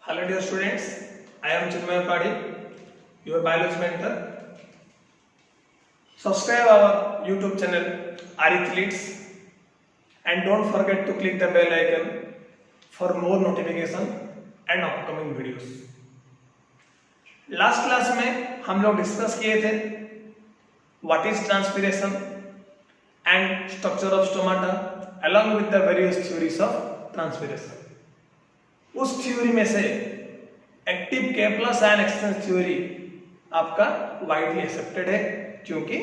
Hello dear students, I am Chinmay Padi, your biology mentor. Subscribe our YouTube channel Arithletes and don't forget to click the bell icon for more notification and upcoming videos. Last class में हम लोग discuss किए थे what is transpiration and structure of stomata along with the various theories of transpiration. उस theory में से active Kepler ion exchange theory आपका widely accepted है क्योंकि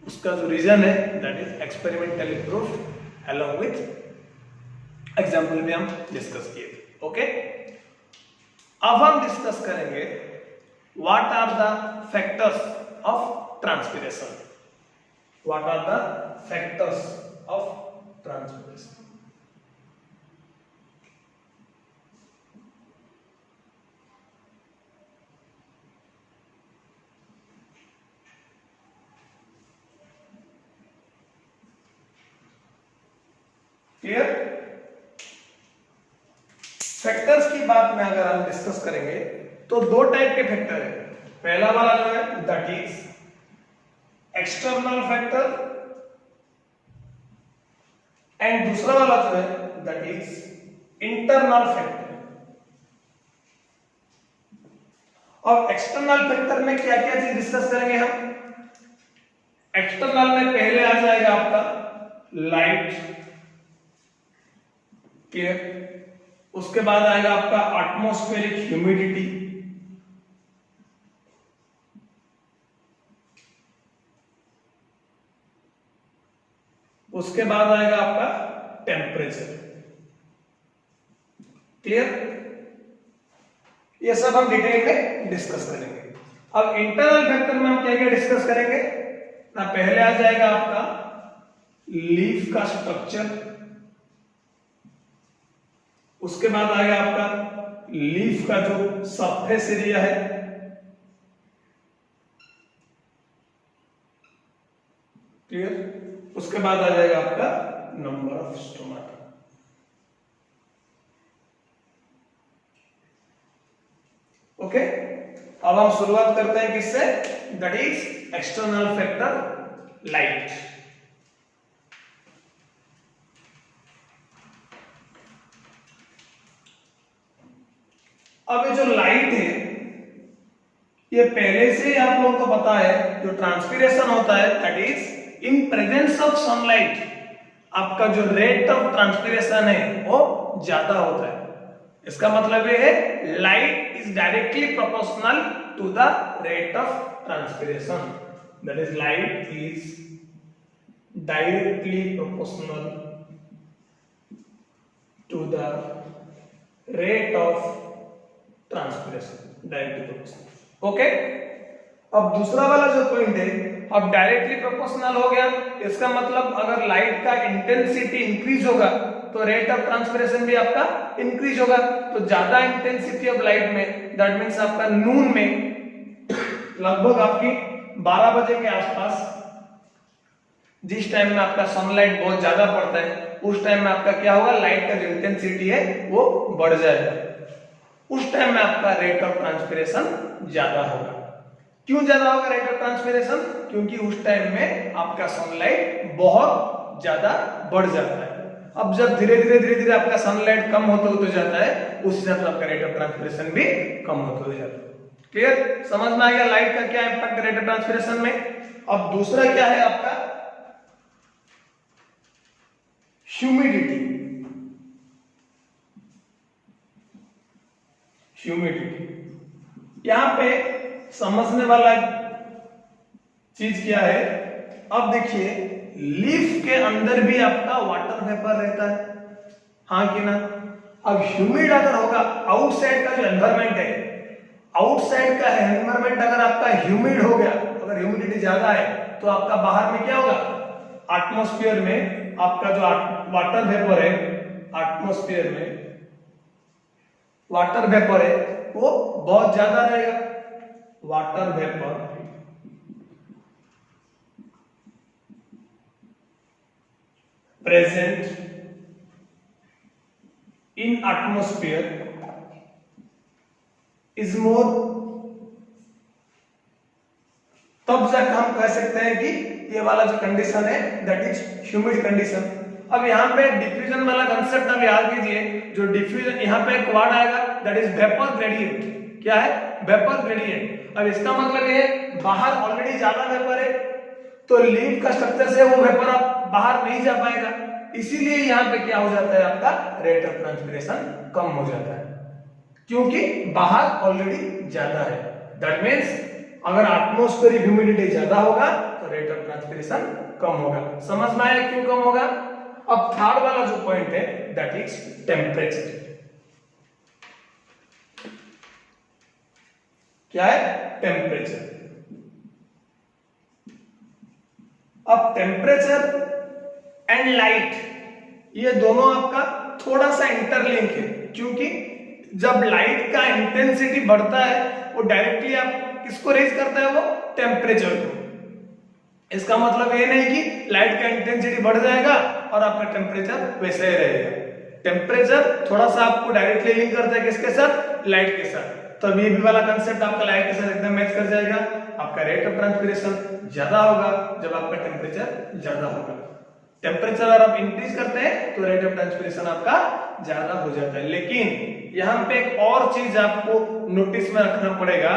उसका जो रीजन है that is experimentally proof along with example भी हम डिस्कस किए थे। ओके, अब हम डिस्कस करेंगे what are the factors of transpiration. What are the factors of transpiration. Clear? Factors की बात में अगर हम डिस्कस करेंगे तो दो टाइप के फैक्टर है। पहला वाला जो है that is external factor and दूसरा वाला जो है दैट इज इंटरनल फैक्टर। और एक्सटर्नल फैक्टर में क्या क्या चीज डिस्कस करेंगे हम? एक्सटर्नल में पहले आ जाएगा आपका लाइट, क्लियर? उसके बाद आएगा आपका एटमॉस्फेरिक ह्यूमिडिटी, उसके बाद आएगा आपका टेम्परेचर। क्लियर? ये सब हम डिटेल में डिस्कस करेंगे। अब इंटरनल फैक्टर में हम क्या क्या डिस्कस करेंगे ना? पहले आ जाएगा आपका लीफ का स्ट्रक्चर, उसके बाद आएगा आपका लीफ का जो सरफेस एरिया है, क्लियर? उसके बाद आ जाएगा आपका नंबर ऑफ स्टोमाटा। ओके, अब हम शुरुआत करते हैं किससे? That is external factor light. अब ये जो लाइट है ये पहले से ही आप लोगों को पता है जो ट्रांसपिरेशन होता है that is in presence of sunlight आपका जो रेट ऑफ ट्रांसपिरेशन है वो ज्यादा होता है। इसका मतलब ये है light is directly proportional to the rate of transpiration. That is light is directly proportional to the rate of transpiration, directly proportional. Okay, अब दूसरा वाला जो पॉइंट है, अब डायरेक्टली प्रोपोर्शनल हो गया, इसका मतलब अगर लाइट का इंटेंसिटी इंक्रीज होगा तो रेट ऑफ ट्रांसपिरेशन भी आपका इंक्रीज होगा। तो ज्यादा इंटेंसिटी ऑफ लाइट में दैट मींस आपका नून में लगभग आपकी 12 बजे के आसपास जिस टाइम में आपका सनलाइट बहुत ज्यादा पड़ता है उस टाइम में आपका क्या होगा? लाइट का जो इंटेंसिटी है वो बढ़ जाएगा। उस टाइम में आपका रेट ऑफ ट्रांसपिरेशन ज्यादा होगा। क्यों ज्यादा होगा रेट ऑफ ट्रांसपिरेशन? क्योंकि उस टाइम में आपका सनलाइट बहुत ज्यादा बढ़ जाता है। अब जब धीरे धीरे आपका सनलाइट कम होते जाता है उस हिसाब से आपका रेट ऑफ ट्रांसपिरेशन भी कम होते जाता है। क्लियर? समझ में आ गया लाइट का क्या इंपैक्ट रेट ऑफ ट्रांसपिरेशन में। अब दूसरा क्या है आपका? ह्यूमिडिटी। ह्यूमिडिटी यहां पे समझने वाला चीज क्या है? अब देखिए लीफ के अंदर भी आपका वाटर वेपर रहता है, हाँ कि ना? अब ह्यूमिड अगर होगा, आउटसाइड का जो एनवायरमेंट है, आउटसाइड का एनवायरमेंट अगर आपका ह्यूमिड हो गया, अगर ह्यूमिडिटी ज्यादा है तो आपका बाहर में क्या होगा? एटमॉस्फेयर में आपका जो वाटर वेपर है, एटमॉस्फेयर में वाटर वेपर है वो बहुत ज्यादा रहेगा। Water vapour present in atmosphere is more, तब जाकर हम कह सकते हैं कि ये वाला जो कंडीशन है दैट इज ह्यूमिड कंडीशन। अब यहाँ पे डिफ्यूजन वाला कंसेप्ट अब याद कीजिए, जो डिफ्यूजन यहाँ पे एक वर्ड आएगा दैट इज वेपर ग्रेडियंट। क्या है? Vapour gradient. अब इसका मतलब ये है बाहर ऑलरेडी ज्यादा वेपर है तो लीफ का स्ट्रक्चर से वो वेपर अब बाहर नहीं जा पाएगा, इसीलिए यहाँ पे क्या हो जाता है आपका रेट ऑफ ट्रांसपिरेशन कम हो जाता है, क्योंकि बाहर ऑलरेडी ज्यादा है। दैट मींस अगर एटमॉस्फेरिक ह्यूमिडिटी ज्यादा होगा तो रेट ऑफ ट्रांसपिरेशन कम होगा। समझ में आया क्यों कम होगा? अब थर्ड वाला जो पॉइंट है दैट इज टेम्परेचर। क्या है? टेम्परेचर। अब टेम्परेचर एंड लाइट ये दोनों आपका थोड़ा सा इंटरलिंक है, क्योंकि जब लाइट का इंटेंसिटी बढ़ता है वो डायरेक्टली आप किसको रेज करता है? वो टेम्परेचर को। इसका मतलब ये नहीं कि लाइट का इंटेंसिटी बढ़ जाएगा और आपका टेम्परेचर वैसे ही रहेगा। टेम्परेचर थोड़ा सा आपको डायरेक्टली लिंक करता है किसके साथ? लाइट के साथ। तो ये भी वाला कंसेप्ट आपका लाइट के साथ एकदम मैच कर जाएगा। आपका रेट ऑफ ट्रांसपिरेशन ज्यादा होगा जब आपका टेम्परेचर ज्यादा होगा। टेम्परेचर अगर आप इंक्रीज करते हैं तो रेट ऑफ ट्रांसपिरेशन आपका ज्यादा हो जाता है। लेकिन यहाँ पे एक और चीज आपको नोटिस में रखना पड़ेगा,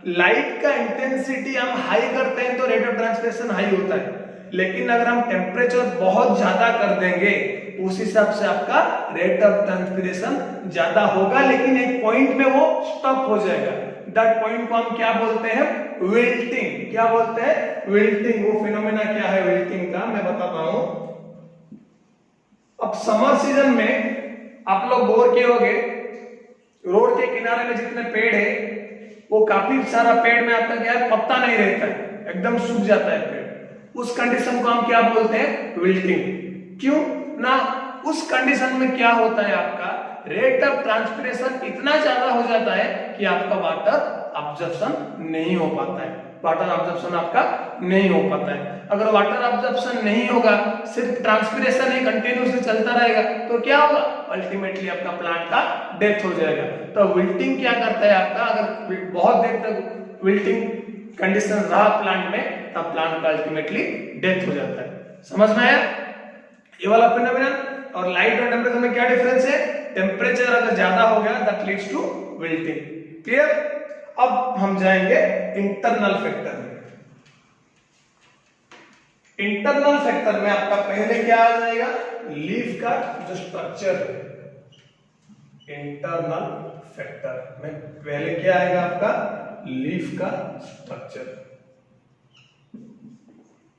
लाइट का इंटेंसिटी हम हाई करते हैं तो रेट ऑफ ट्रांसपिरेशन हाई होता है, लेकिन अगर हम टेम्परेचर बहुत ज्यादा कर देंगे उस हिसाब से आपका रेट ऑफ ट्रांसपिरेशन ज्यादा होगा, लेकिन एक पॉइंट में वो स्टॉप हो जाएगा। दैट पॉइंट को हम क्या बोलते हैं? विल्टिंग। क्या बोलते हैं? विल्टिंग। वो फिनोमेना क्या है विल्टिंग का मैं बताता हूं। अब समर सीजन में आप लोग गौर किए होंगे, रोड के किनारे में जितने पेड़ है वो काफी सारा पेड़ में आपका क्या है? पत्ता नहीं रहता है, एकदम सूख जाता है पेड़। उस कंडीशन को हम क्या बोलते हैं? विल्टिंग। क्यों ना? उस कंडीशन में क्या होता है आपका रेट ऑफ ट्रांसपिरेशन इतना ज्यादा हो जाता है कि आपका वाटर अब्जॉर्प्शन नहीं हो पाता है। वाटर अब्जॉर्प्शन आपका नहीं हो पाता है। अगर वाटर अब्जॉर्प्शन नहीं होगा, सिर्फ ट्रांसपिरेशन ही कंटिन्यूअसली चलता रहेगा तो क्या होगा? अल्टीमेटली आपका प्लांट का डेथ हो जाएगा। तो विल्टिंग क्या करता है आपका, अगर बहुत देर तक विल्टिंग कंडीशन रहा प्लांट में तब प्लांट का अल्टीमेटली डेथ हो जाता है। समझ में आया ये वाला फिनोमेनन? और लाइट और टेम्परेचर में क्या डिफरेंस है? टेम्परेचर अगर ज्यादा हो गया that leads to wilting. Clear? अब हम जाएंगे इंटरनल फैक्टर में। इंटरनल फैक्टर में आपका पहले क्या आ जाएगा? लीफ का जो स्ट्रक्चर है। इंटरनल फैक्टर में पहले क्या आएगा आपका? लीफ का स्ट्रक्चर।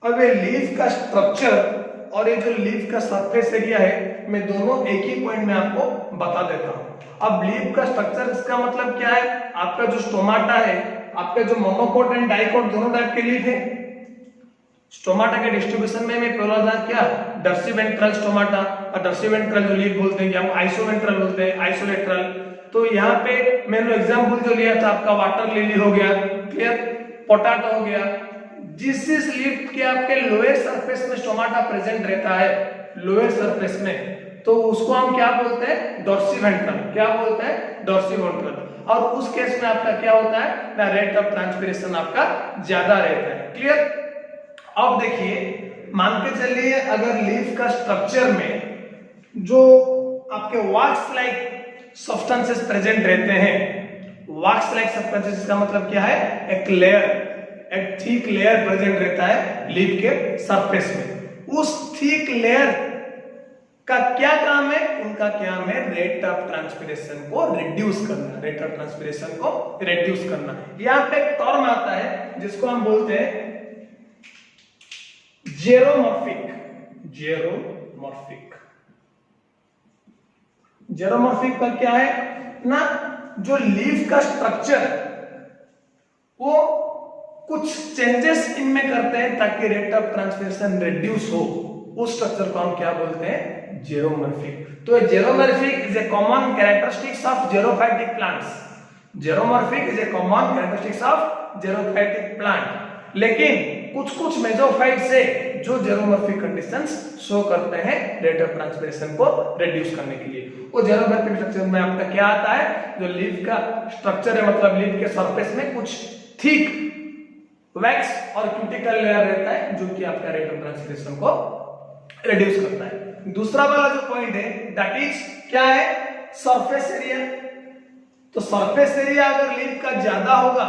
अब ये लीफ का स्ट्रक्चर और ये जो लीफ का सरफेस एरिया है मैं दोनों एक ही पॉइंट में आपको बता देता हूं। अब लीफ का स्ट्रक्चर इसका मतलब क्या है? आपका जो स्टोमाटा है, आपके जो मोनोकोट एंड डाइकोट दोनों टाइप के लीफ है। स्टोमाटा के डिस्ट्रीब्यूशन में मैं पहला था क्या? डर्सीवेंट्रल स्टोमाटा और डर्सीवेंट्रल जो लीफ बोलते हैं कि हम आइसोवेंट्रल बोलते हैं, आइसोलेटरल। तो यहाँ पे मैंने एग्जांपल जो लिया था आपका वाटर लिली हो गया, क्लियर, पोटैटो हो गया। जिस लीफ के आपके लोअर सरफेस में स्टोमाटा प्रेजेंट रहता है, लोअर सरफेस में, तो उसको हम क्या बोलते हैं? डॉर्सीवेंट्रल। क्या बोलते हैं? डॉर्सीवेंट्रल। और उस केस में आपका क्या होता है ना? रेट ऑफ ट्रांसपिरेशन आपका ज्यादा रहता है। क्लियर? अब देखिए, मान के चलिए अगर लीफ का स्ट्रक्चर में जो आपके वैक्स लाइक सब्सटेंसेस प्रेजेंट रहते हैं, वैक्स लाइक सब्सटेंसेस का मतलब क्या है? एक लेयर, एक थिक लेयर प्रेजेंट रहता है लीफ के सरफेस में। उस थिक लेयर का क्या काम है? उनका क्या है? रेट ऑफ ट्रांसपिरेशन को रिड्यूस करना। रेट ऑफ ट्रांसपिरेशन को रिड्यूस करना। यहां पे एक टर्म आता है जिसको हम बोलते हैं जेरोमॉर्फिक। जेरोमॉर्फिक। जेरोमॉर्फिक का क्या है ना? जो लीफ का स्ट्रक्चर वो कुछ चेंजेस इनमें करते हैं ताकि रेट ऑफ ट्रांसपिरेशन रिड्यूस हो। उस स्ट्रक्चर को हम क्या बोलते हैं? जेरोमॉर्फिक। तो xeromorphic is a common characteristics of xerophytic plants. Xeromorphic is a common characteristics of xerophytic plant. लेकिन कुछ मेसोफाइट से जो जेरोमॉर्फिक कंडीशंस शो करते हैं रेट ऑफ ट्रांसपिरेशन को रिड्यूस करने के लिए। वो जेरोमॉर्फिक स्ट्रक्चर में आपका क्या आता है, जो लीफ का स्ट्रक्चर है, मतलब लीफ के सरफेस में कुछ थिक वैक्स और क्यूटिकल लेयर रहता है जो कि आपका रेट ऑफ ट्रांसपिरेशन को रिड्यूस करता है। दूसरा वाला जो पॉइंट है दैट इज क्या है, सरफेस एरिया। तो सरफेस एरिया अगर लीफ का ज्यादा होगा,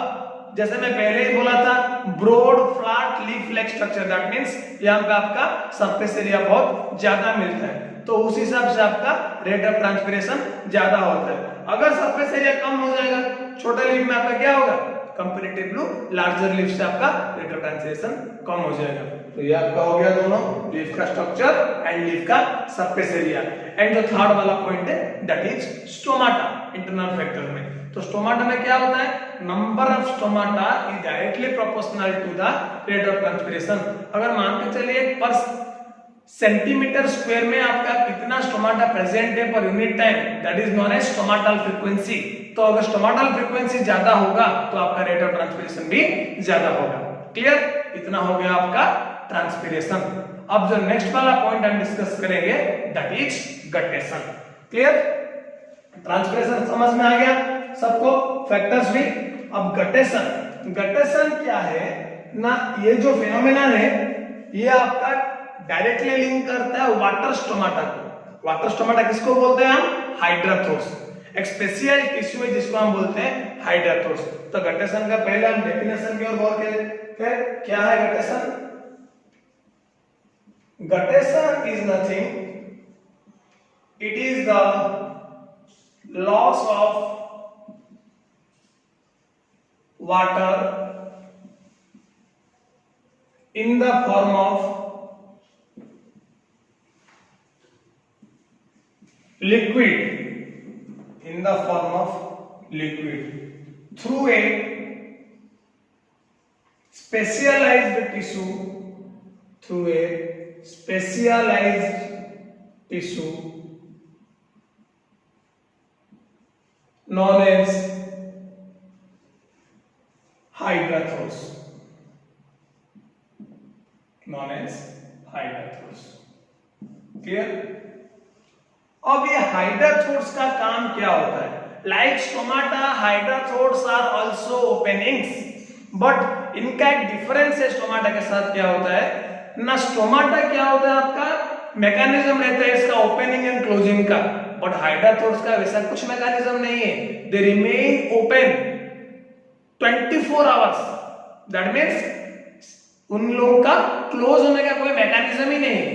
जैसे मैं पहले ही बोला था broad flat leaf like structure, that means यहां पे आपका सरफेस एरिया बहुत ज्यादा मिलता है, तो उस हिसाब से आपका रेट ऑफ ट्रांसपिरेशन ज्यादा होता है। अगर सरफेस एरिया कम हो जाएगा, छोटे लीफ में आपका क्या होगा, कंपैरेटिवली लार्जर लीफ से आपका रेट ऑफ ट्रांसपिरेशन कम हो जाएगा। तो ये आपका हो गया दोनों, लीफ का स्ट्रक्चर एंड लीफ का सरफेस एरिया। एंड जो थर्ड वाला पॉइंट है that is stomata, internal factor में। तो स्टोमाटा में क्या होता है, number of stomata is directly proportional to the rate of transpiration. अगर मान के चलिए पर सेंटीमीटर स्क्वायर में आपका कितना स्टोमाटा प्रेजेंट है per unit time, that is known as stomatal frequency. तो अगर स्टोमाटल फ्रीक्वेंसी ज्यादा होगा तो आपका रेट ऑफ ट्रांसपिरेशन भी ज्यादा होगा। क्लियर, इतना हो गया आपका ट्रांसपिरेशन। अब जो नेक्स्ट वाला पॉइंट हम डिस्कस करेंगे that is guttation. Clear, transpiration समझ में आ गया सबको, फैक्टर्स भी। अब गटेशन, गटेशन क्या है ना, ये जो फिनोमेना है ये आपका डायरेक्टली लिंक करता है वाटर स्टोमाटा को। वाटर स्टोमाटा किसको बोलते हैं हम, हाइड्राथोर्स। एक स्पेशल टिश्यू है जिसको हम बोलते हैं हाइड्राथोर्स। तो गटेशन का पहले हम डेफिनेशन की ओर गौर करें, क्या है guttation. Guttation is nothing, it is the loss of water in the form of liquid, in the form of liquid through a specialized tissue, through a specialized tissue known as हाइड्राथोर्स, known as हाइड्राथोर्स। Clear. अब ये हाइड्राथोर्स का काम क्या होता है, like stomata हाइड्राथोर्स are also openings, but इनका एक difference है स्टोमाटा के साथ। क्या होता है ना, स्टोमाटा क्या होता है आपका मैकेनिज्म रहता है इसका ओपनिंग एंड क्लोजिंग का, बट हाइड्राथोर्स का वैसा कुछ मैकेनिज्म नहीं है। They remain open 24 hours, that means उन लोगों का क्लोज होने का कोई मैकेनिज्म ही नहीं है,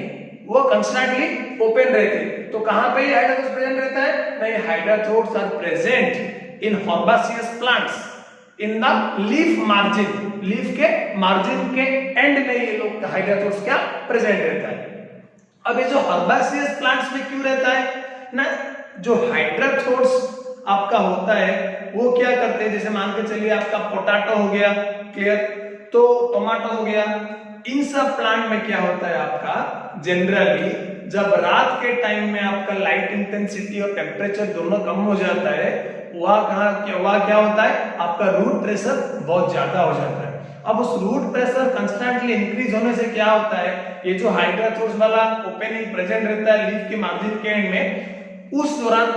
वो कंस्टेंटली ओपन रहते। तो कहां पे हाइड्राथोर्स प्रेजेंट रहता है, नहीं, हाइड्राथोर्स are present in herbaceous plants in the leaf margin, leaf के मार्जिन के एंड में ये लोग हाइड्राथोर्स क्या प्रेजेंट रहता है। अब ये जो हर्बासियस प्लांट्स में क्यों रहता है ना, जो हाइड्राथोर्स आपका होता है वो क्या करते हैं, जैसे मान के चलिए आपका पोटैटो हो गया, क्लियर, तो टोमेटो हो गया, इन सब प्लांट में क्या होता है आपका जनरली जब रात के टाइम में आपका लाइट इंटेंसिटी और टेम्परेचर दोनों कम हो जाता है, वहां क्या होता है आपका रूट प्रेशर बहुत ज्यादा हो जाता है। अब उस रूट प्रेशर कंस्टेंटली इंक्रीज होने से क्या होता है, ये जो हाइड्राथोर्स वाला ओपनिंग प्रेजेंट रहता है लीफ के मार्जिन के एंड में, उस दौरान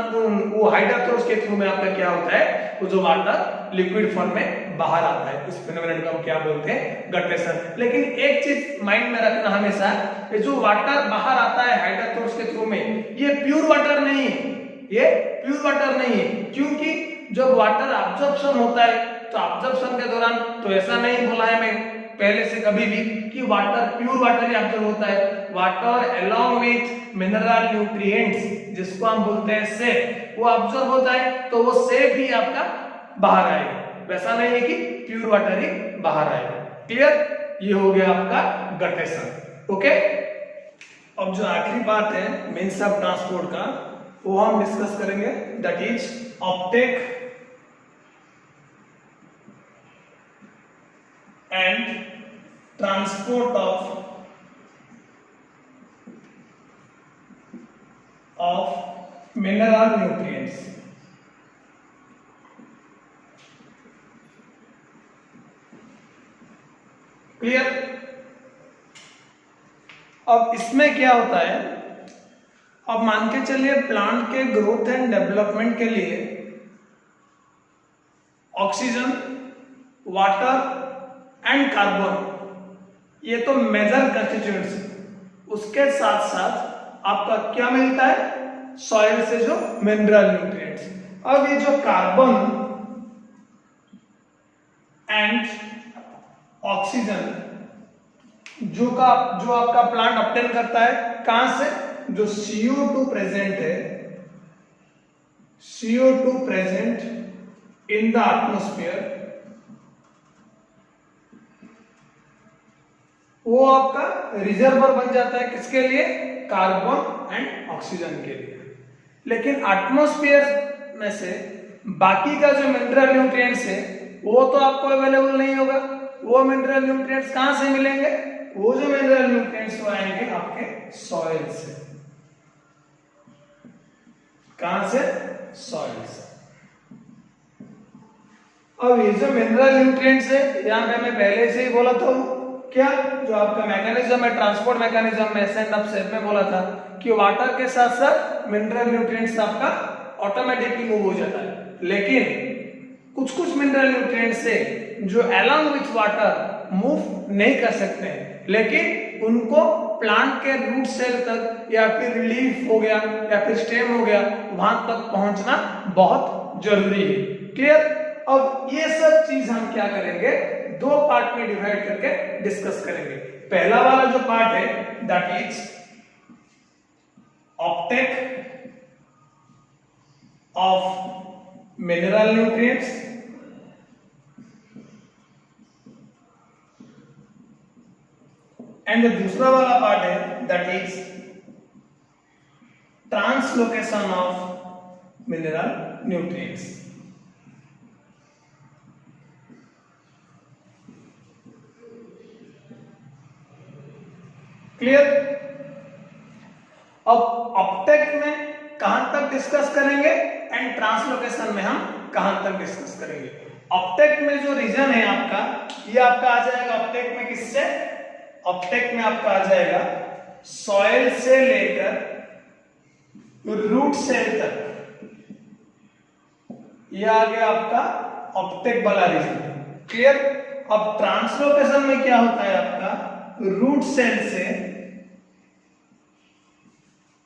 वो हाइड्राथोर्स के थ्रू में आपका क्या होता है, वो जो वाटर लिक्विड फॉर्म में बाहर आता है। इस फिनोमेनन को हम क्या बोलते हैं, गटेशन। लेकिन एक चीज माइंड में रखना हमेशा, ये जो वाटर बाहर आता है हाइड्राथोर्स के थ्रू में, ये प्योर वाटर नहीं है, ये प्योर वाटर नहीं है, क्योंकि जब वाटर अब्जॉर्प्शन होता है तो अब्जॉर्प्शन के दौरान तो ऐसा नहीं बोला है मैं पहले से कभी भी कि वाटर प्योर वाटर ही ऑब्जर्व होता है। Water along with mineral nutrients, जिसको हम बोलते हैं सेफ, वो ऑब्जर्व होता है, तो वो सेफ ही आपका बाहर आएगा, वैसा नहीं है कि प्योर वाटर ही बाहर आएगा। क्लियर, ये हो गया आपका गटेशन। ओके, अब जो आखिरी बात है मींस ऑफ ट्रांसपोर्ट का, वो हम डिस्कस करेंगे, that is Uptake and transport of mineral nutrients. Clear? अब इसमें क्या होता है, अब मान के चलिए प्लांट के ग्रोथ एंड डेवलपमेंट के लिए ऑक्सीजन, वाटर एंड कार्बन ये तो मेजर कंस्टिट्यूएंट्स है, उसके साथ साथ आपका क्या मिलता है, सॉइल से जो मिनरल न्यूट्रिएंट्स। अब ये जो कार्बन एंड ऑक्सीजन जो आपका प्लांट ऑब्टेन करता है कहां से, जो CO2 प्रेजेंट है, CO2 present in the atmosphere, वो आपका रिजर्वर बन जाता है किसके लिए, कार्बन एंड ऑक्सीजन के लिए। लेकिन एटमॉस्फेयर में से बाकी का जो मिनरल न्यूट्रिएंट्स है वो तो आपको अवेलेबल नहीं होगा। वो मिनरल न्यूट्रिएंट्स कहां से मिलेंगे, वो जो मिनरल न्यूट्रिएंट्स वो आएंगे आपके सॉइल से। कहां से, सॉइल से। अब ये जो मिनरल न्यूट्रिएंट्स है, यहां पे मैं पहले से ही बोला था क्या, जो आपका मैकेनिज्म है, ट्रांसपोर्ट मैकेनिज्म में एसेंड अप सेट में बोला था कि वाटर के साथ साथ मिनरल न्यूट्रिएंट्स आपका ऑटोमेटिकली मूव हो जाता है। लेकिन कुछ मिनरल न्यूट्रिएंट्स से जो अलोंग विथ वाटर मूव नहीं कर सकते हैं, लेकिन उनको प्लांट के रूट सेल तक या फिर लीफ हो गया या फिर स्टेम हो गया, वहां तक पहुंचना बहुत जरूरी है। क्लियर। अब ये सब चीज हम क्या करेंगे, दो पार्ट में डिवाइड करके डिस्कस करेंगे। पहला वाला जो पार्ट है that is Uptake of mineral nutrients and दूसरा वाला पार्ट है that is translocation of mineral nutrients. Clear. अब अपटेक में कहां तक डिस्कस करेंगे एंड ट्रांसलोकेशन में हम कहां तक डिस्कस करेंगे। अपटेक में जो रीजन है आपका, ये आपका आ जाएगा अपटेक में किससे, अपटेक में आपका आ जाएगा सॉइल से लेकर रूट सेल तक, ये आ गया आपका अपटेक वाला रीजन। क्लियर। अब ट्रांसलोकेशन में क्या होता है आपका, रूट सेल से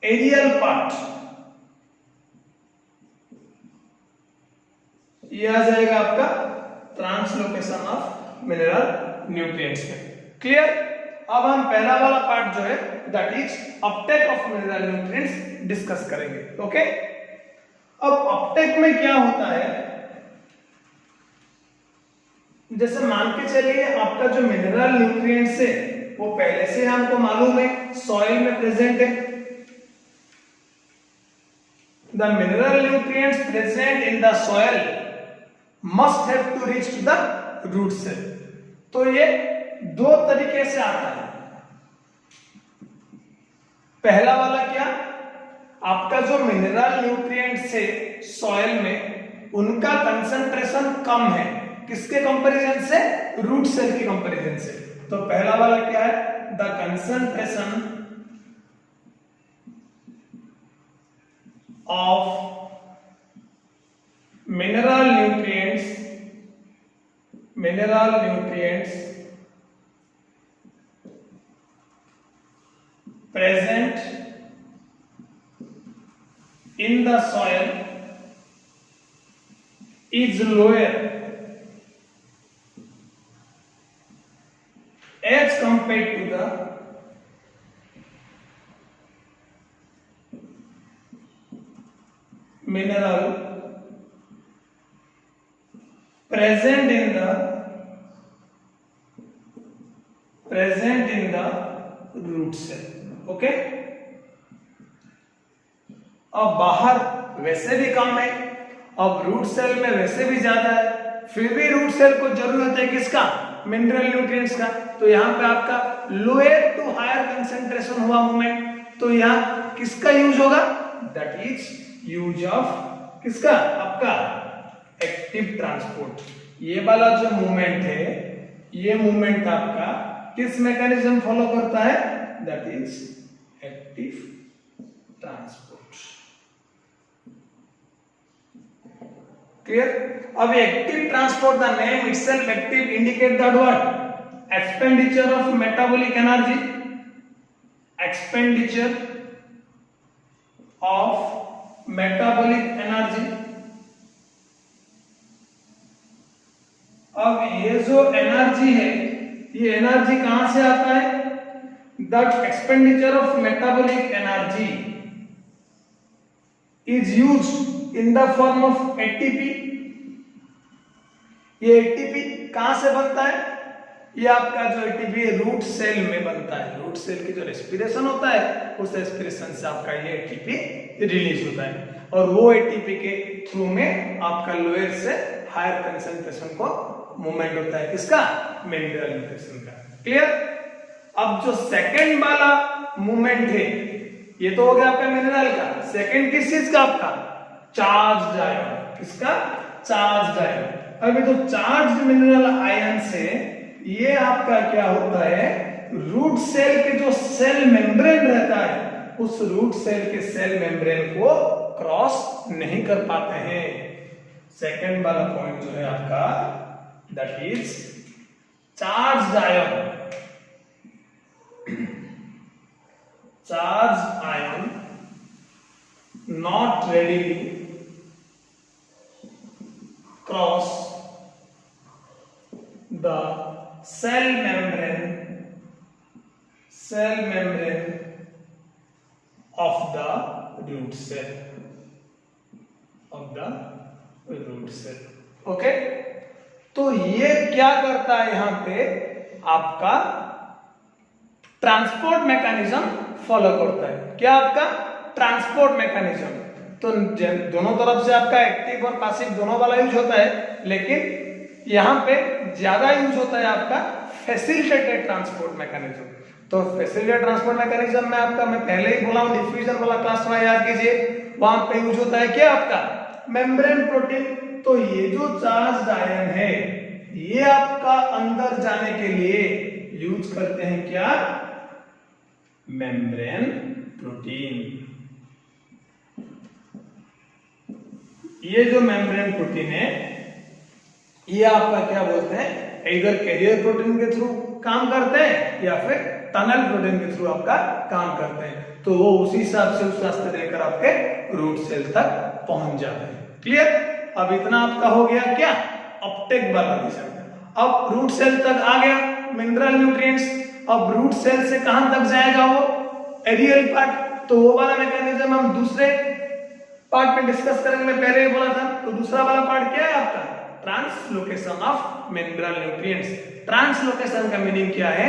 एरियल पार्ट, ये आ जाएगा आपका ट्रांसलोकेशन ऑफ मिनरल न्यूट्रिएंट्स में। क्लियर। अब हम पहला वाला पार्ट जो है that is Uptake of mineral nutrients discuss करेंगे। ओके। अब अपटेक में क्या होता है, जैसे मान के चलिए आपका जो मिनरल न्यूट्रिएंट्स है वो पहले से हमको मालूम है सॉइल में प्रेजेंट है। The mineral nutrients present in the soil must have to reach to the root cell। तो ये दो तरीके से आता है। पहला वाला क्या, आपका जो मिनरल न्यूट्रिएंट्स है सॉइल में उनका कंसंट्रेशन कम है, किसके कंपैरिजन से, रूट सेल के कंपैरिजन से। तो पहला वाला क्या है, the concentration of mineral nutrients present in the soil is lower as compared to the mineral present in the root cell। Okay. अब बाहर वैसे भी कम है, अब रूट सेल में वैसे भी ज्यादा है, फिर भी रूट सेल को जरूरत है किसका, मिनरल न्यूट्रिएंट्स का। तो यहां पे आपका लोअर टू हायर कंसंट्रेशन हुआ मूवमेंट, तो यहां किसका यूज होगा, दैट इज यूज ऑफ किसका, आपका एक्टिव ट्रांसपोर्ट। ये वाला जो मूवमेंट है, ये मूवमेंट आपका किस मैकेनिज्म फॉलो करता है, that is active transport. Clear? अब active transport, the name itself active indicate that what? Expenditure of metabolic energy, expenditure of metabolic energy। अब ये जो एनर्जी है, ये एनर्जी कहां से आता है? That expenditure of metabolic energy is used in the form of ATP. ये एटीपी कहां से बनता है? ये आपका जो एटीपी रूट सेल में बनता है। रूट सेल की जो रेस्पिरेशन होता है, उस रेस्पिरेशन से आपका ये एटीपी रिलीज होता है, और वो एटीपी के थ्रू में आपका लोअर से हायर कंसंट्रेशन को मूवमेंट होता है। किसका? मिनरल न्यूट्रिशन का। क्लियर? अब जो सेकंड वाला मूवमेंट है, ये तो हो गया आपका मिनरल का। सेकंड किस चीज का? आपका चार्ज आयन। किसका? Charge ion. अभी तो चार्ज मिनरल आयन से ये आपका क्या होता है? रूट सेल के जो सेल मेम्ब्रेन रहता है, उस रूट सेल के सेल मेम्ब्रेन को क्रॉस नहीं कर पाते हैं। सेकंड वाला पॉइंट जो है आपका, that is charge ion. Charge ion not readily cross the cell membrane of the root cell, okay. तो ये क्या करता है? यहां पे आपका ट्रांसपोर्ट मैकेनिज्म फॉलो करता है। क्या? आपका ट्रांसपोर्ट मैकेनिज्म। तो दोनों तरफ से आपका एक्टिव और पैसिव दोनों वाला यूज होता है, लेकिन यहां पे ज्यादा यूज होता है आपका फैसिलिटेटेड ट्रांसपोर्ट मैकेनिज्म। तो फैसिलिटेटेड ट्रांसपोर्ट मैकेनिज्म में आपका, मैं पहले ही बोला हूं, डिफ्यूजन वाला क्लास में याद कीजिए, वहां पे यूज होता है क्या? आपका मेम्ब्रेन प्रोटीन। तो ये जो चार्ज आयन है, ये आपका अंदर जाने के लिए यूज करते हैं क्या? Membrane protein. ये जो मेम्ब्रेन प्रोटीन है, ये आपका क्या बोलते हैं? इधर कैरियर प्रोटीन के थ्रू काम करते हैं या फिर टनल प्रोटीन के थ्रू आपका काम करते हैं। तो वो उसी हिसाब से उस रास्ते देकर आपके रूट सेल तक पहुंच जाते हैं। क्लियर? अब इतना आपका हो गया क्या? अपटेक वाला दिशा। अब रूट सेल तक आ गया मिनरल न्यूट्रिएंट्स। अब रूट सेल से कहां तक जाएगा? वो एरियल पार्ट। तो वो वाला मैकेनिज्म हम दूसरे पार्ट में डिस्कस करेंगे। मैं पहले ही बोला था। तो दूसरा वाला पार्ट क्या है आपका? Translocation of mineral nutrients. Translocation का मीनिंग क्या है?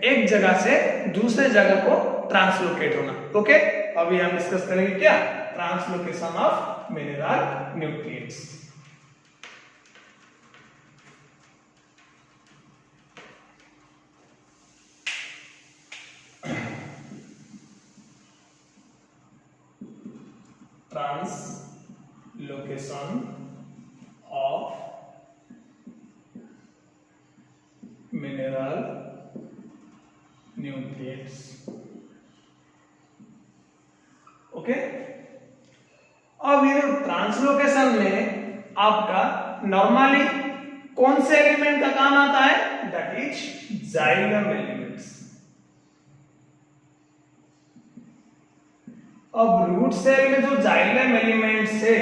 एक जगह से दूसरे जगह को ट्रांसलोकेट होना। ओके, अभी हम डिस्कस करेंगे क्या? Translocation of mineral nutrients. Translocation of mineral nutrients. Okay, अब ये ट्रांसलोकेशन में आपका नॉर्मली कौन से एलिमेंट का काम आता है? That is xylem elements. अब रूट सेल में जो जाइलम एलिमेंट्स है,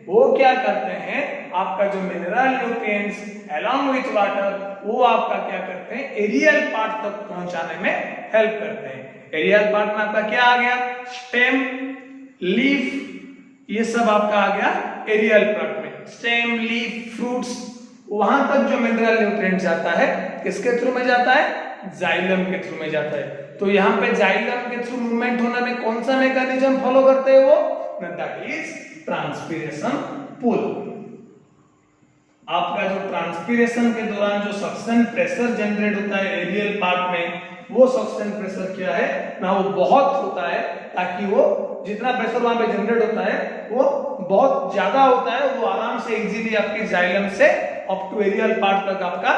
वो क्या करते हैं? आपका जो mineral nutrients along with water, वो आपका क्या करते हैं? एरियल पार्ट तक पहुंचाने में हेल्प करते हैं। एरियल पार्ट में आपका क्या आ गया? स्टेम, लीफ, ये सब आपका आ गया एरियल पार्ट में। स्टेम, लीफ, फ्रूट्स, वहां तक जो मिनरल न्यूट्रिएंट जाता है, किसके थ्रू में जाता है? जाइलम के थ्रू में जाता है। तो यहाँ पे जाइलम के थ्रू मूवमेंट होने में कौन सा मैकेनिज्म फॉलो करते हैं वो? That is transpiration pull. आपका जो ट्रांसपीरेशन के दौरान जो सक्शन प्रेशर जनरेट होता है एरियल पार्ट में, वो सक्शन प्रेशर क्या है ना, वो बहुत होता है, ताकि वो जितना प्रेशर वहां पे जनरेट होता है वो बहुत ज्यादा होता है, वो आराम से इजीली आपके जाइलम से अप टू एरियल पार्ट तक आपका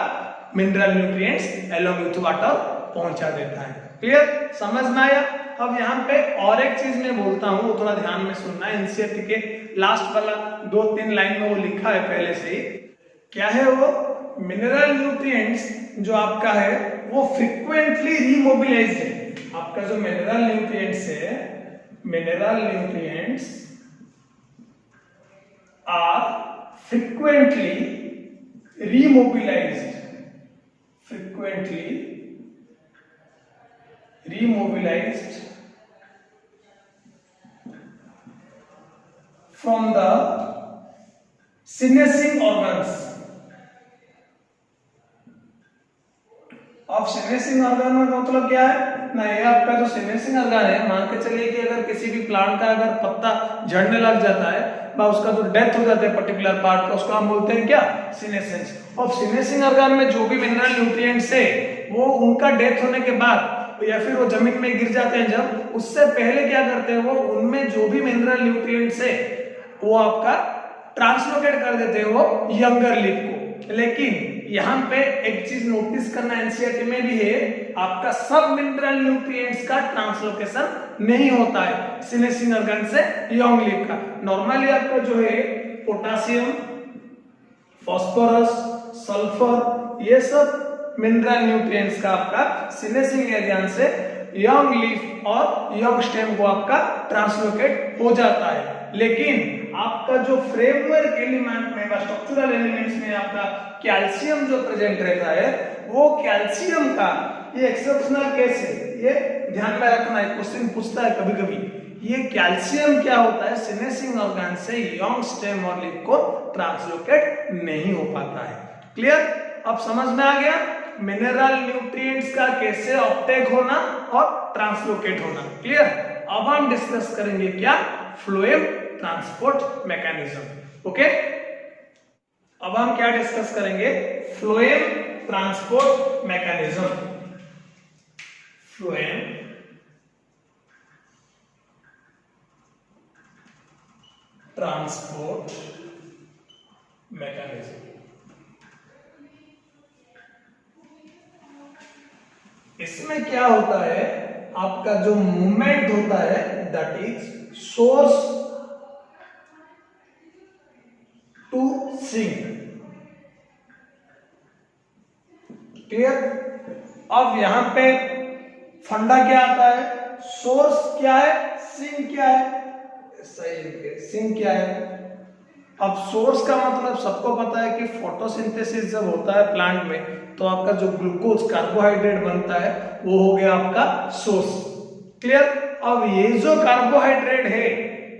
mineral nutrients along with water पहुंचा देता है। क्लियर, समझ में आया। अब यहाँ पे और एक चीज मैं बोलता हूँ, वो थोड़ा ध्यान में सुनना है। एनसीईआरटी के लास्ट वाला 2-3 लाइन में वो लिखा है पहले से ही। क्या है वो? मिनरल न्यूट्रिएंट्स जो आपका है वो फ्रीक्वेंटली रीमोबिलाइज्ड है। आपका जो मिनरल न्यूट्रिएंट्स है, mineral nutrients are frequently remobilized, frequently remobilized from the senescing organs. अब सेनेसिंग ऑर्गन में मतलब क्या है ना, ये आपका जो सेनेसिंग ऑर्गन है, मान के चलिए कि अगर किसी भी प्लांट का अगर पत्ता झड़ने लग जाता है या उसका जो डेथ हो जाता है पर्टिकुलर पार्ट का, उसको हम बोलते हैं क्या? सीनेसेंस। और सीनेसिंग ऑर्गन में जो भी मिनरल न्यूट्रिएंट्स है वो उनका डेथ होने के बाद या फिर वो जमीन में गिर जाते हैं, जब उससे पहले क्या करते हैं वो उनमें जो भी मिनरल न्यूट्रिएंट्स है वो आपका ट्रांसलोकेट कर देते हैं वो यंगर लीफ को। लेकिन यहाँ पे एक चीज नोटिस करना एनसीईआरटी में भी है, आपका सब मिनरल न्यूट्रिएंट्स का ट्रांसलोकेशन नहीं होता है सीनेसिंग ऑर्गन से यंग लीफ का। नॉर्मली आपका जो है पोटासियम, फास्फोरस, सल्फर, ये सब मिनरल न्यूट्रिएंट्स का आपका सीनेसिंग एरियन से यंग लीफ और यंग स्टेम को आपका ट्रांसलोकेट हो जाता है। लेकिन आपका जो फ्रेमवर्क एलिमेंट में व स्ट्रक्चरल एलिमेंट्स में आपका कैल्शियम जो प्रेजेंट रहता है, वो कैल्शियम का ये एक्सेप्शनल केस है, ये ध्यान में रखना है, क्वेश्चन पूछता है कभी कभी। ये कैल्शियम क्या होता है, सीनेसिंग ऑर्गन से यंग स्टेम और लीफ को ट्रांसलोकेट नहीं हो पाता है। क्लियर, अब समझ में आ गया मिनरल न्यूट्रिएंट्स का कैसे अपटेक होना और ट्रांसलोकेट होना। क्लियर, अब हम डिस्कस करेंगे क्या? Phloem transport mechanism. ओके, अब हम क्या डिस्कस करेंगे? Phloem transport mechanism. Phloem transport mechanism. इसमें क्या होता है, आपका जो मूवमेंट होता है that is source to sink. Clear, अब यहां पे फंडा क्या आता है, सोर्स क्या है, सिंक क्या है, सही, सिंक क्या है। अब सोर्स का मतलब सबको पता है कि फोटोसिंथेसिस जब होता है प्लांट में तो आपका जो ग्लूकोज कार्बोहाइड्रेट बनता है वो हो गया आपका सोर्स। क्लियर, अब ये जो कार्बोहाइड्रेट है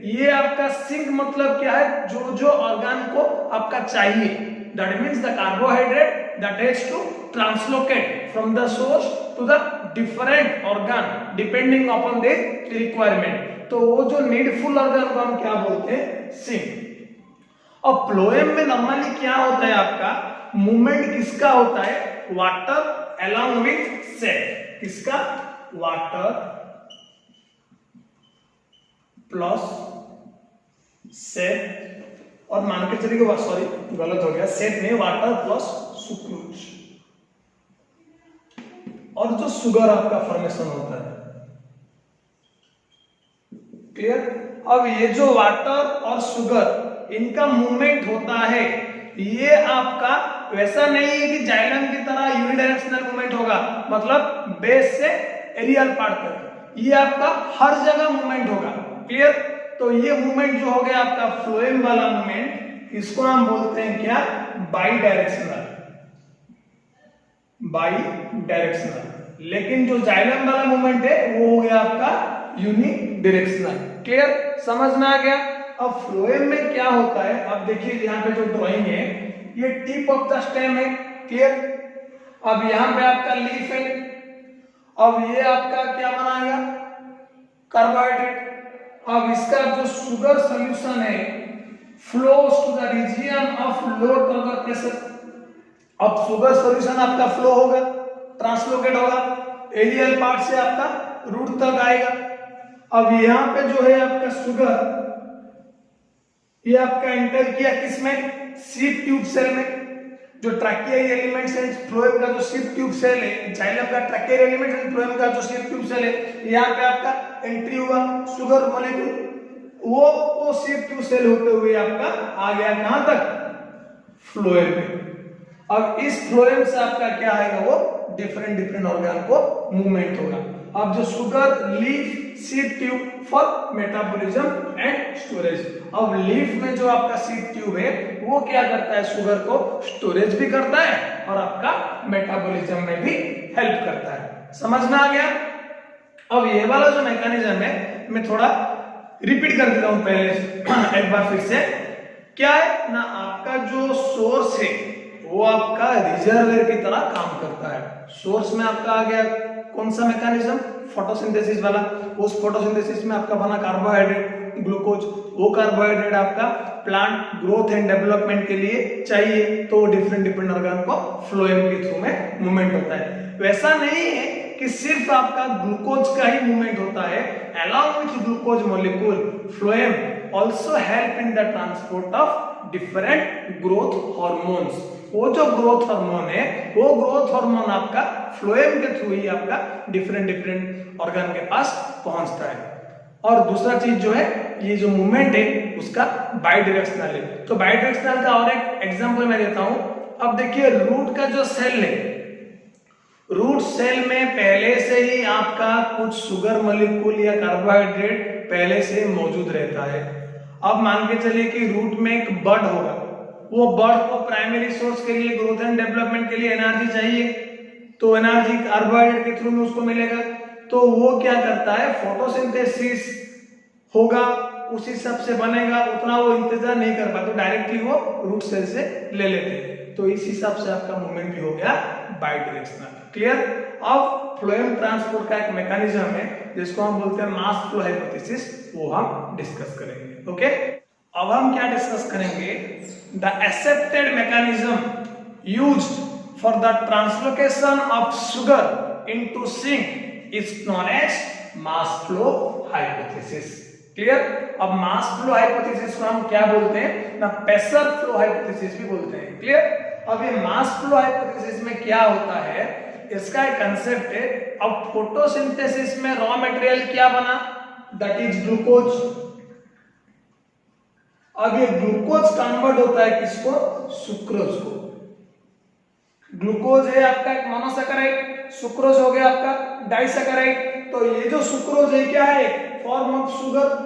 ये आपका सिंक मतलब क्या है, जो जो ऑर्गन को आपका चाहिए, that means the carbohydrate that has to translocate from the source to the different organ depending upon the requirement. तो वो जो नीडफुल ऑर्गन को हम क्या बोलते हैं, सिंक। अब फ्लोएम में नॉर्मली क्या होता है, आपका मूवमेंट किसका होता है, वाटर अलोंग विथ सेट। किसका? वाटर प्लस सेट, और मान के चलिए, सॉरी गलत हो गया, सेट नहीं, वाटर प्लस सुक्रोज, और जो शुगर आपका फॉर्मेशन होता है। क्लियर, अब ये जो वाटर और शुगर इनका मूवमेंट होता है, ये आपका वैसा नहीं है कि जाइलम की तरह यूनिडायरेक्शनल मूवमेंट होगा, मतलब बेस से एरियल पार्ट तक, ये आपका हर जगह मूवमेंट होगा। क्लियर, तो ये मूवमेंट जो हो गया आपका फ्लोएम वाला मूवमेंट, इसको हम बोलते हैं क्या, बाई डायरेक्शनल, बाई डायरेक्शनल। लेकिन जो जाइलम वाला मूवमेंट है वो हो गया आपका यूनिडायरेक्शनल। क्लियर, समझ में आ गया। अब फ्लोएम में क्या होता है, अब देखिए यहाँ पे जो ड्राइंग है ये टिप ऑफ द स्टेम है। क्लियर, अब यहाँ पे आपका लीफ है, अब ये आपका क्या बनाएगा, कार्बोहाइड्रेट। अब इसका जो शुगर सॉल्यूशन है flows to the region of low turgor pressure. अब शुगर सॉल्यूशन आपका फ्लो होगा, ट्रांसलोकेट होगा, एरियल पार्ट से आपका रूट तक आएगा। अब यहाँ पे जो है आपका शुगर, ये आपका एंटर किया किसमें, सीड ट्यूब सेल में। जो ट्रैकियाई एलिमेंट्स एंड फ्लोएम का जो सिप ट्यूब सेल है, जाइलम का ट्रैकियाई एलिमेंट्स एंड फ्लोएम का जो सिप ट्यूब सेल है, यहाँ पे आपका एंट्री हुआ शुगर मॉलिक्यूल, वो सिप ट्यूब सेल होते हुए आपका आ गया कहां तक, फ्लोएम पे। अब इस फ्लोएम से आपका क्या आएगा, वो डिफरेंट ऑर्गन को मूवमेंट होगा। अब जो sugar leaf seed tube for metabolism and storage, अब लीफ में जो आपका सीड ट्यूब है वो क्या करता है, शुगर को स्टोरेज भी करता है और आपका मेटाबॉलिज्म में भी हेल्प करता है। समझ में आ गया। अब ये वाला जो मैकेनिज्म है मैं थोड़ा रिपीट कर देता हूं पहले से एक बार फिर से। क्या है ना, आपका जो सोर्स है वो आपका रिजर्वायर की तरह काम करता है। सोर्स में आपका आ गया कौन सा मैकेनिज्म, फोटोसिंथेसिस वाला। उस फोटोसिंथेसिस में आपका बना कार्बोहाइड्रेट ग्लूकोज, वो कार्बोहाइड्रेट आपका प्लांट ग्रोथ एंड डेवलपमेंट के लिए चाहिए, तो डिफरेंट ऑर्गन को फ्लोएम के थ्रू में मूवमेंट होता है। वैसा नहीं है कि सिर्फ आपका ग्लूकोज का ही मूवमेंट होता है, along with glucose molecule phloem also help in the transport of different growth hormones। वो जो ग्रोथ हार्मोन है, वो ग्रोथ हार्मोन आपका फ्लोएम के थ्रू ही आपका डिफरेंट ऑर्गन के पास पहुंचता है। और दूसरा चीज जो है, ये जो मूवमेंट है उसका बाई डायरेक्शनल है। तो बाई डायरेक्शनल का और एक एग्जांपल मैं देता हूं। अब देखिए रूट का जो सेल है, रूट सेल में पहले से ही आपका कुछ शुगर मॉलिक्यूल या कार्बोहाइड्रेट पहले से मौजूद रहता है। अब मान के चलिए कि रूट में एक बड होगा, वो बड को प्राइमरी सोर्स के लिए ग्रोथ एंड डेवलपमेंट के लिए एनर्जी चाहिए, तो एनर्जी कार्बोहाइड्रेट के थ्रू में उसको मिलेगा। तो वो क्या करता है, फोटोसिंथेसिस होगा, उसी सब से बनेगा, उतना वो इंतजार नहीं कर पाता, तो डायरेक्टली वो रूट सेल से ले लेते हैं। तो इस हिसाब से आपका मूवमेंट भी हो गया बाई डायरेक्शनल। क्लियर। अब फ्लोएम ट्रांसपोर्ट का एक मैकेनिज्म है जिसको हम बोलते हैं मास फ्लो हाइपोथेसिस, वो हम डिस्कस करेंगे। ओके, अब हम क्या डिस्कस करेंगे, the accepted mechanism used for the translocation of sugar into sink is known as mass flow hypothesis. Clear. अब मास फ्लो हाइपोथेसिस को हम क्या बोलते हैं ना, प्रेशर फ्लो हाइपोथेसिस भी बोलते हैं। क्लियर। अब ये मास फ्लो हाइपोथेसिस में क्या होता है, इसका एक कंसेप्ट है। अब फोटोसिंथेसिस में रॉ मटेरियल क्या बना, दैट इज ग्लूकोज। अब ये ग्लूकोज कन्वर्ट होता है किसको, सुक्रोज को। ग्लूकोज है आपका एक मोनोसैकेराइड, सुक्रोज हो गया आपका डाइसैकेराइड। तो ये जो सुक्रोज है क्या है, फॉर्म ऑफ शुगर।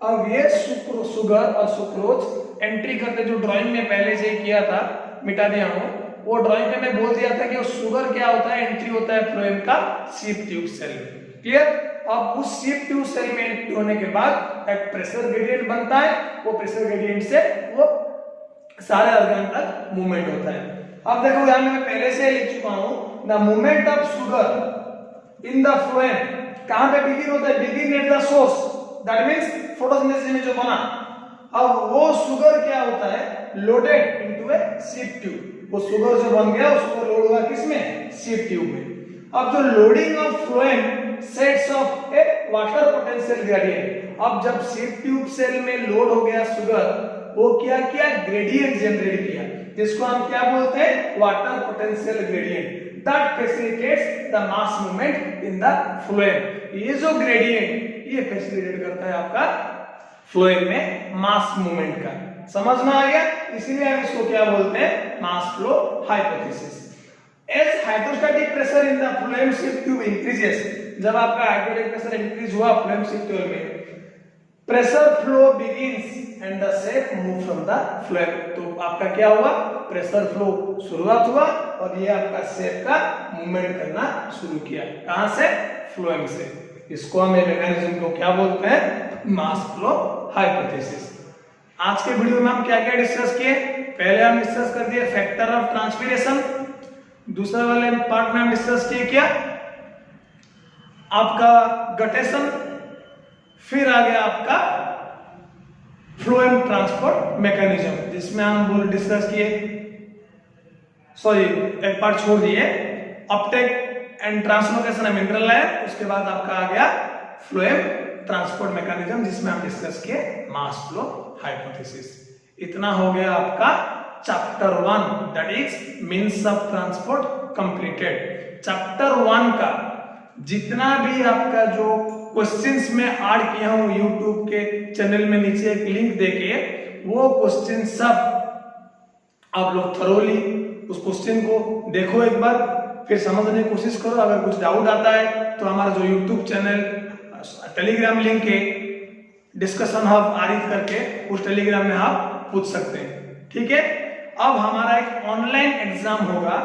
अब ये शुगर और सुक्रोज एंट्री करते, जो ड्राइंग में पहले से ही किया था, मिटा दिया हूं, वो ड्राइंग में मैं बोल दिया था कि वो शुगर क्या होता है, एंट्री होता है फ्लोएम का सीप ट्यूब सेल। क्लियर। अब उस सीप ट्यूब सेल में एंट्री होने के बाद एक प्रेशर ग्रेडियंट बनता है, वो प्रेशर ग्रेडियंट से वो सारे ऑर्गन तक मूवमेंट होता है। अब देखो यहां मैं पहले से लिख चुका हूं, the movement of sugar in the phloem कहां पे बिगिन होता है, begin at the source, that means photosynthesis में जो बना। अब वो शुगर क्या होता है, लोडेड इनटू ए सीप ट्यूब। वो शुगर जो बन गया उसको लोड हुआ किसमें, सीप ट्यूब में। अब जो loading of phloem sets of A water potential gradient. अब जब सीप ट्यूब सेल में लोड हो गया शुगर, वो क्या किया, ग्रेडियंट जनरेट किया, जिसको हम क्या बोलते हैं, water potential gradient, that facilitates the mass movement in the phloem. ये जो ग्रेडियंट ये फैसिलिटेट करता है आपका फ्लोएम में मास मूवमेंट का। समझ में आ गया। इसीलिए हम इसको क्या बोलते हैं, mass flow hypothesis. As hydrostatic pressure in the phloem sieve tube increases, जब आपका हाइड्रोस्टैटिक प्रेशर इंक्रीज हुआ फ्लोएम सीप ट्यूब में, pressure flow begins and the sap move from the phloem. तो आपका क्या हुआ, प्रेशर फ्लो शुरुआत हुआ और ये आपका शेप का मूवमेंट करना शुरू किया, कहां से, फ्लोएम से। इसको हम मैकेनिज्म को क्या बोलते हैं, मास फ्लो हाइपोथेसिस। आज के वीडियो में हम क्या क्या डिस्कस किए, पहले हम डिस्कस कर दिए फैक्टर ऑफ ट्रांसपिरेशन, दूसरे वाले पार्ट में हम डिस्कस किए क्या, आपका गटेशन, फिर आ गया आपका फ्लोएम ट्रांसपोर्ट मैकेनिज्म, जिसमें हम डिस्कस किए, सॉरी एक पार्ट छोड़ दिए, Uptake and translocation of mineral है। उसके बाद आपका आ गया फ्लोएम ट्रांसपोर्ट मैकेनिज्म, जिसमें हम डिस्कस किए मास फ्लो हाइपोथेसिस। इतना हो गया आपका chapter 1 that is means of transport completed. Chapter 1 का जितना भी आपका जो क्वेश्चंस में ऐड किया हूं यूट्यूब के चैनल में नीचे एक लिंक देके, वो क्वेश्चन सब आप लोग थरोली उस क्वेश्चन को देखो एक बार, फिर समझने की कोशिश करो। अगर कुछ डाउट आता है तो हमारा जो यूट्यूब चैनल टेलीग्राम लिंक है डिस्कशन हब आरिफ करके, उस टेलीग्राम में आप पूछ सकते हैं, ठीक है। अब हमारा एक ऑनलाइन एग्जाम होगा।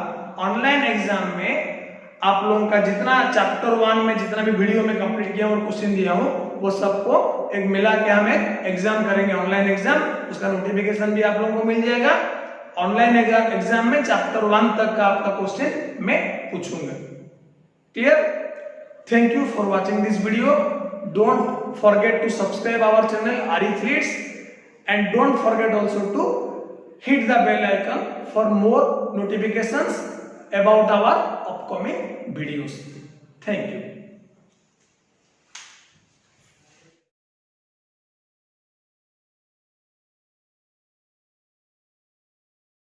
ऑनलाइन एग्जाम में आप लोगों का जितना चैप्टर 1 में जितना भी वीडियो में कंप्लीट किया और क्वेश्चन दिया हूं वो सबको एक मिला के हम एक एग्जाम करेंगे, ऑनलाइन एग्जाम। उसका नोटिफिकेशन भी आप लोगों को मिल जाएगा। ऑनलाइन एग्जाम में चैप्टर 1 तक का आपका क्वेश्चन मैं पूछूंगा। Clear? Thank you for watching this video. Don't forget to subscribe our channel Arif leads and don't forget also to hit the bell icon for more notifications about our upcoming videos. Thank you.